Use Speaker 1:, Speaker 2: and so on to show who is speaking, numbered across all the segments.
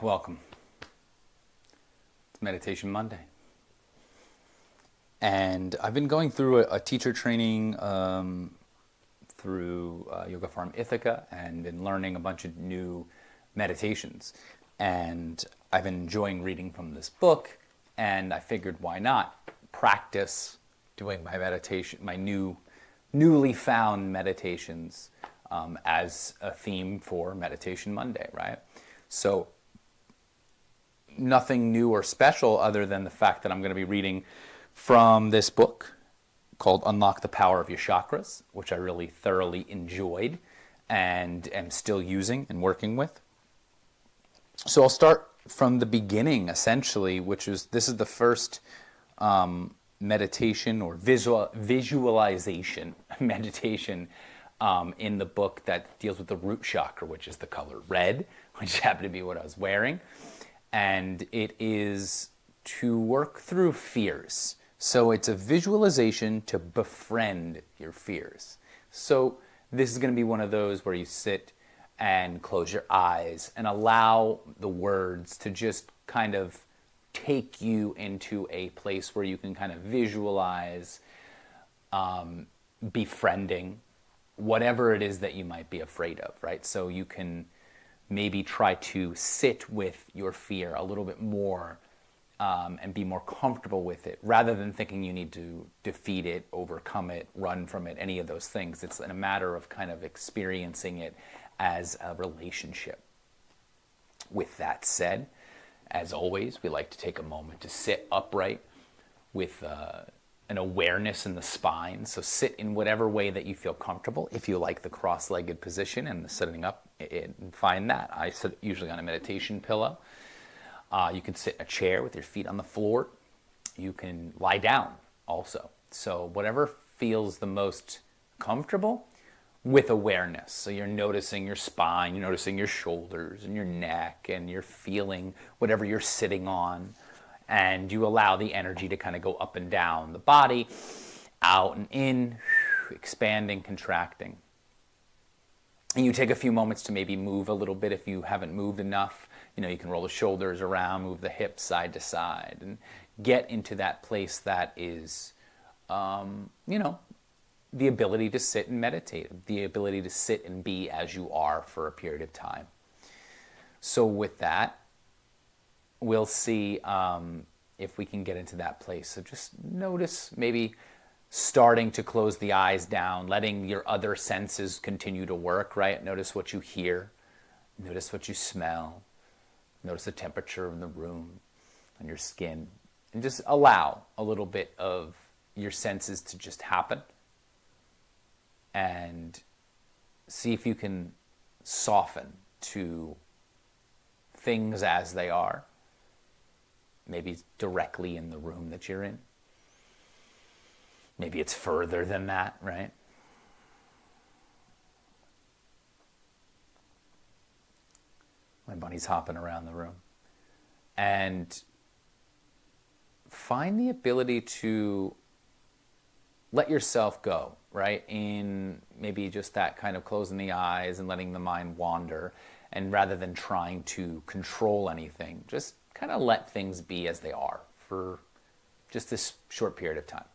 Speaker 1: Welcome. It's Meditation Monday. And I've been going through a teacher training through Yoga Farm Ithaca and been learning a bunch of new meditations. And I've been enjoying reading from this book, and I figured why not practice doing my meditation, my newly found meditations as a theme for Meditation Monday, right? So nothing new or special other than the fact that I'm going to be reading from this book called Unlock the Power of Your Chakras, which I really thoroughly enjoyed and am still using and working with. So I'll start from the beginning, essentially, this is the first meditation or visualization meditation in the book that deals with the root chakra, which is the color red, which happened to be what I was wearing. And it is to work through fears. So it's a visualization to befriend your fears. So this is going to be one of those where you sit and close your eyes and allow the words to just kind of take you into a place where you can kind of visualize befriending whatever it is that you might be afraid of, right? So you can maybe try to sit with your fear a little bit more and be more comfortable with it, rather than thinking you need to defeat it, overcome it, run from it, any of those things. It's a matter of kind of experiencing it as a relationship. With that said, as always, we like to take a moment to sit upright with an awareness in the spine. So sit in whatever way that you feel comfortable. If you like the cross-legged position and the sitting up, find that. I sit usually on a meditation pillow. You can sit in a chair with your feet on the floor. You can lie down also. So whatever feels the most comfortable with awareness. So you're noticing your spine, you're noticing your shoulders and your neck, and you're feeling whatever you're sitting on. And you allow the energy to kind of go up and down the body, out and in, expanding, contracting. And you take a few moments to maybe move a little bit if you haven't moved enough. You know, you can roll the shoulders around, move the hips side to side, and get into that place that is, the ability to sit and meditate, the ability to sit and be as you are for a period of time. So with that, we'll see if we can get into that place. So just notice maybe starting to close the eyes down, letting your other senses continue to work, right? Notice what you hear, notice what you smell, notice the temperature of the room and your skin, and just allow a little bit of your senses to just happen, and see if you can soften to things as they are, maybe directly in the room that you're in. Maybe it's further than that, right? My bunny's hopping around the room. And find the ability to let yourself go, right? In maybe just that kind of closing the eyes and letting the mind wander. And rather than trying to control anything, just kind of let things be as they are for just this short period of time.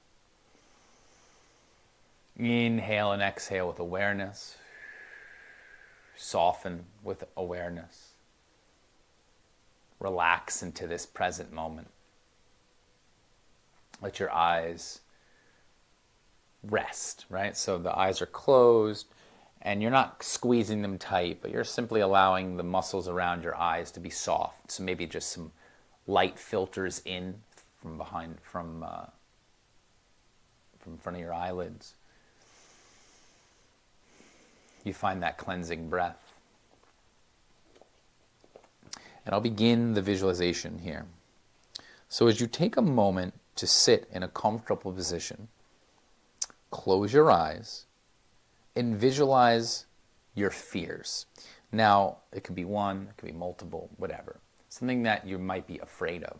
Speaker 1: Inhale and exhale with awareness. Soften with awareness. Relax into this present moment. Let your eyes rest, right? So the eyes are closed and you're not squeezing them tight, but you're simply allowing the muscles around your eyes to be soft. So maybe just some light filters in from behind, from front of your eyelids. You find that cleansing breath. And I'll begin the visualization here. So as you take a moment to sit in a comfortable position, close your eyes and visualize your fears. Now, it could be one, it could be multiple, whatever. Something that you might be afraid of.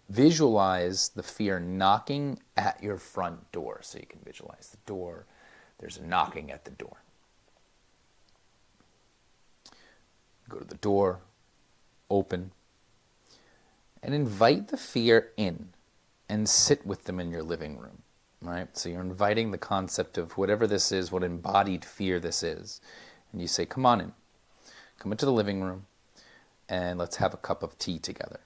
Speaker 1: Visualize the fear knocking at your front door. So you can visualize the door. There's a knocking at the door. Go to the door. open, and invite the fear in and sit with them in your living room, right? So you're inviting the concept of whatever this is, what embodied fear this is. And you say, come on in. Come into the living room and let's have a cup of tea together.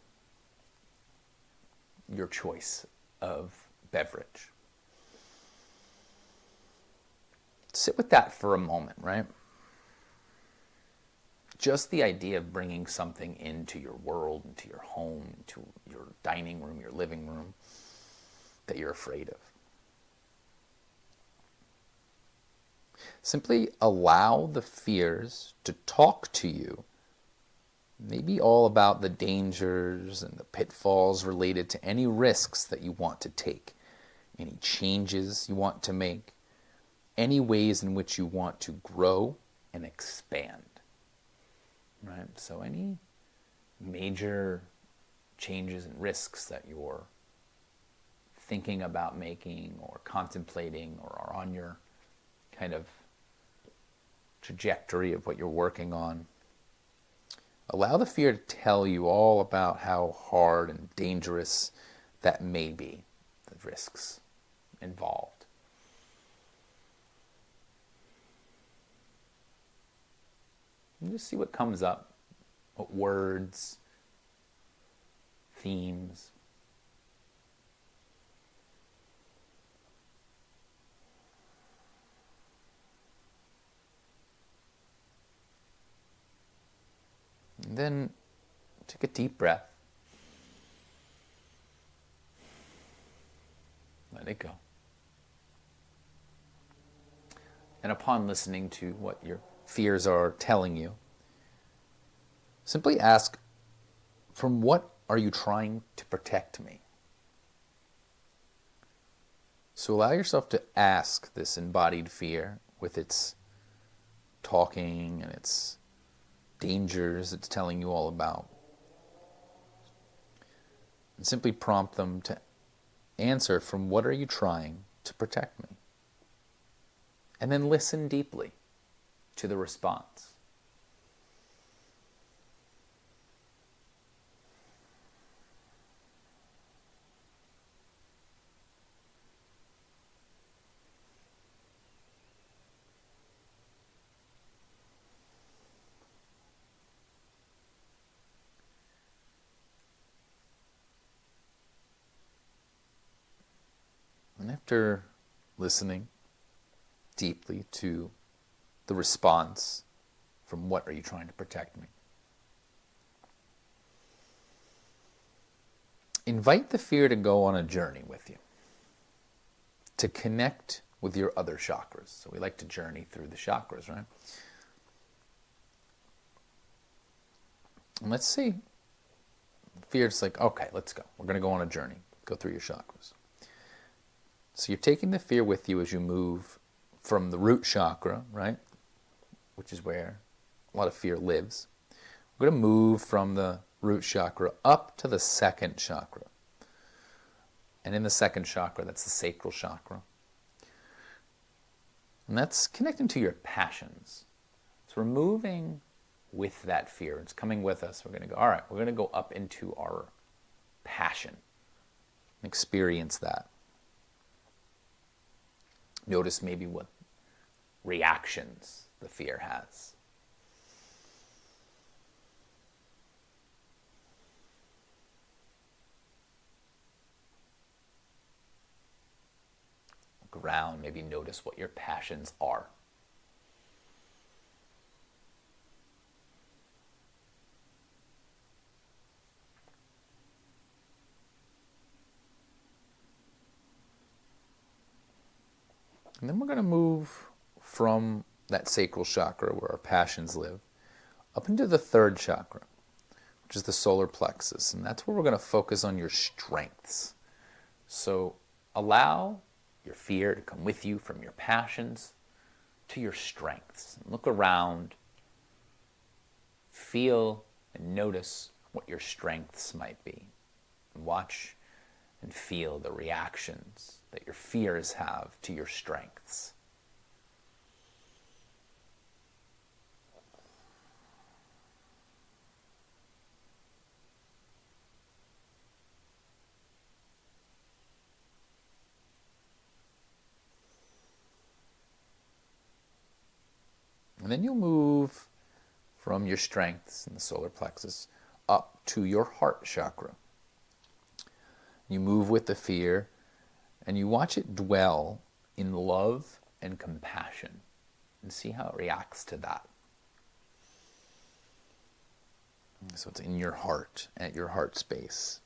Speaker 1: Your choice of beverage. Sit with that for a moment, right? Just the idea of bringing something into your world, into your home, into your dining room, your living room, that you're afraid of. Simply allow the fears to talk to you, maybe all about the dangers and the pitfalls related to any risks that you want to take, any changes you want to make, any ways in which you want to grow and expand. Right? So any major changes and risks that you're thinking about making or contemplating or are on your kind of trajectory of what you're working on, allow the fear to tell you all about how hard and dangerous that may be, the risks involved. And just see what comes up, what words, themes. And then take a deep breath. Let it go. And upon listening to what your fears are telling you, simply ask, from what are you trying to protect me? So allow yourself to ask this embodied fear with its talking and its dangers it's telling you all about. And simply prompt them to answer, from what are you trying to protect me? And then listen deeply to the response. And after listening deeply to the response, from what are you trying to protect me? Invite the fear to go on a journey with you, to connect with your other chakras. So we like to journey through the chakras, right? And let's see. Fear's like, okay, let's go. We're going to go on a journey. Go through your chakras. So you're taking the fear with you as you move from the root chakra, right? Which is where a lot of fear lives. We're going to move from the root chakra up to the second chakra. And in the second chakra, that's the sacral chakra. And that's connecting to your passions. So we're moving with that fear. It's coming with us. We're going to go, all right, we're going to go up into our passion and experience that. Notice maybe what reactions the fear has. Look around, maybe notice what your passions are. And then we're going to move from that sacral chakra where our passions live up into the third chakra, which is the solar plexus. And that's where we're going to focus on your strengths. So allow your fear to come with you from your passions to your strengths. And look around, feel and notice what your strengths might be. And watch and feel the reactions that your fears have to your strengths. And then you'll move from your strengths in the solar plexus up to your heart chakra. You move with the fear and you watch it dwell in love and compassion and see how it reacts to that. So it's in your heart, at your heart space.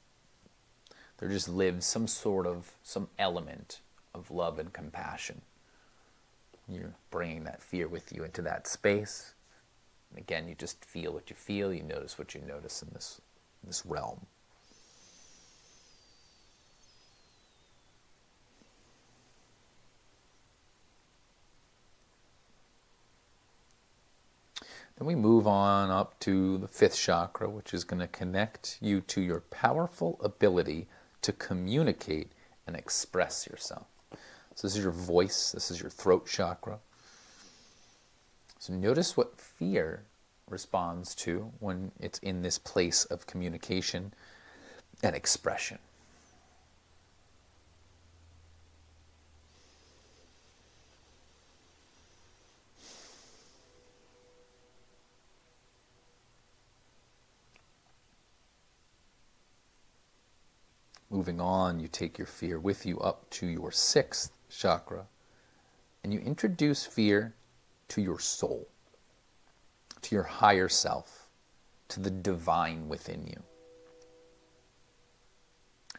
Speaker 1: There just lives some element of love and compassion. You're bringing that fear with you into that space. And again, you just feel what you feel. You notice what you notice in this realm. Then we move on up to the fifth chakra, which is going to connect you to your powerful ability to communicate and express yourself. So this is your voice, this is your throat chakra. So notice what fear responds to when it's in this place of communication and expression. Moving on, you take your fear with you up to your sixth chakra, and you introduce fear to your soul, to your higher self, to the divine within you.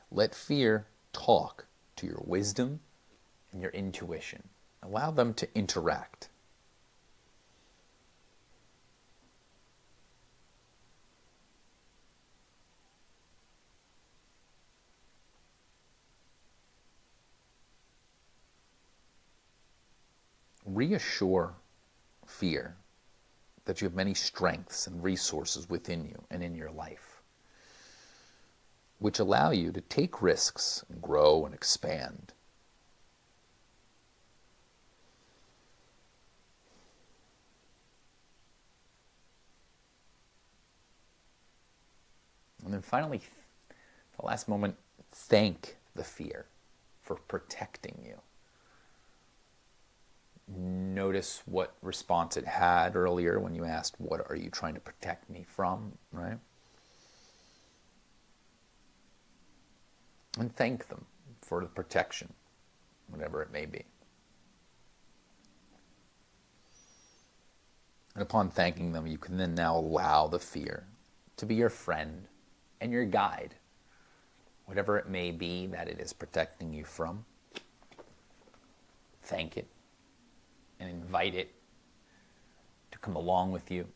Speaker 1: Let fear talk to your wisdom and your intuition. Allow them to interact. Reassure fear that you have many strengths and resources within you and in your life, which allow you to take risks and grow and expand. And then finally, the last moment, thank the fear for protecting you. Notice what response it had earlier when you asked, what are you trying to protect me from, right? And thank them for the protection, whatever it may be. And upon thanking them, you can then now allow the fear to be your friend and your guide, whatever it may be that it is protecting you from. Thank it. And invite it to come along with you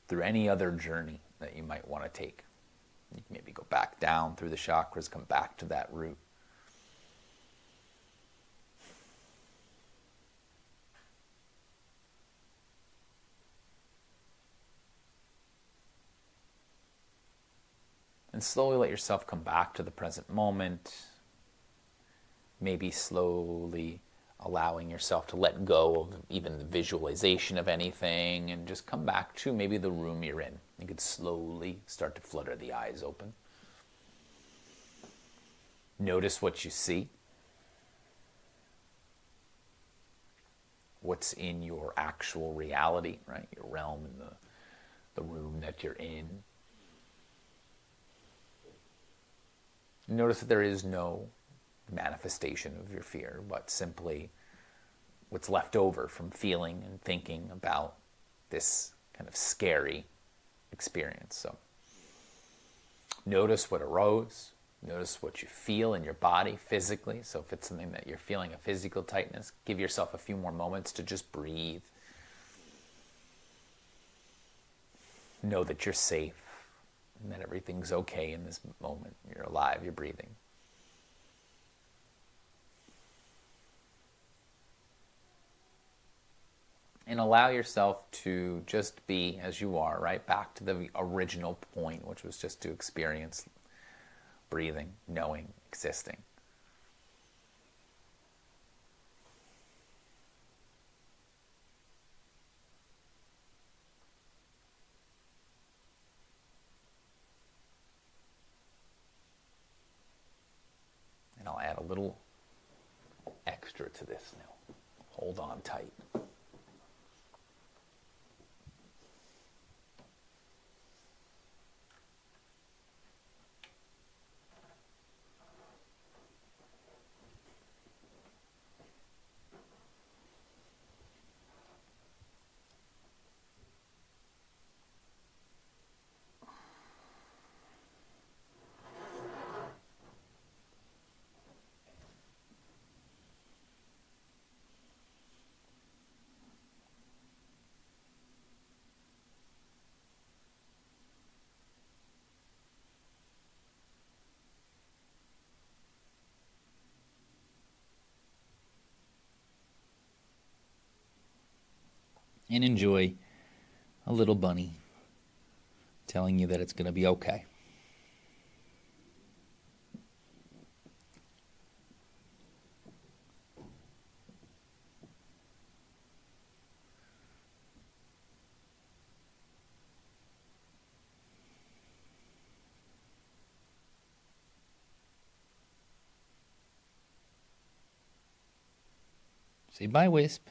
Speaker 1: through any other journey that you might want to take. You can maybe go back down through the chakras, come back to that root. And slowly let yourself come back to the present moment. Maybe slowly allowing yourself to let go of even the visualization of anything and just come back to maybe the room you're in. You could slowly start to flutter the eyes open. Notice what you see. What's in your actual reality, right? Your realm and the room that you're in. Notice that there is no manifestation of your fear, but simply what's left over from feeling and thinking about this kind of scary experience. So notice what arose, notice what you feel in your body physically. So if it's something that you're feeling a physical tightness, give yourself a few more moments to just breathe. Know that you're safe and that everything's okay in this moment. You're alive, you're breathing. And allow yourself to just be as you are, right? Back to the original point, which was just to experience breathing, knowing, existing. And I'll add a little extra to this now. Hold on tight. and enjoy a little bunny telling you that it's going to be okay. Say bye, Wisp.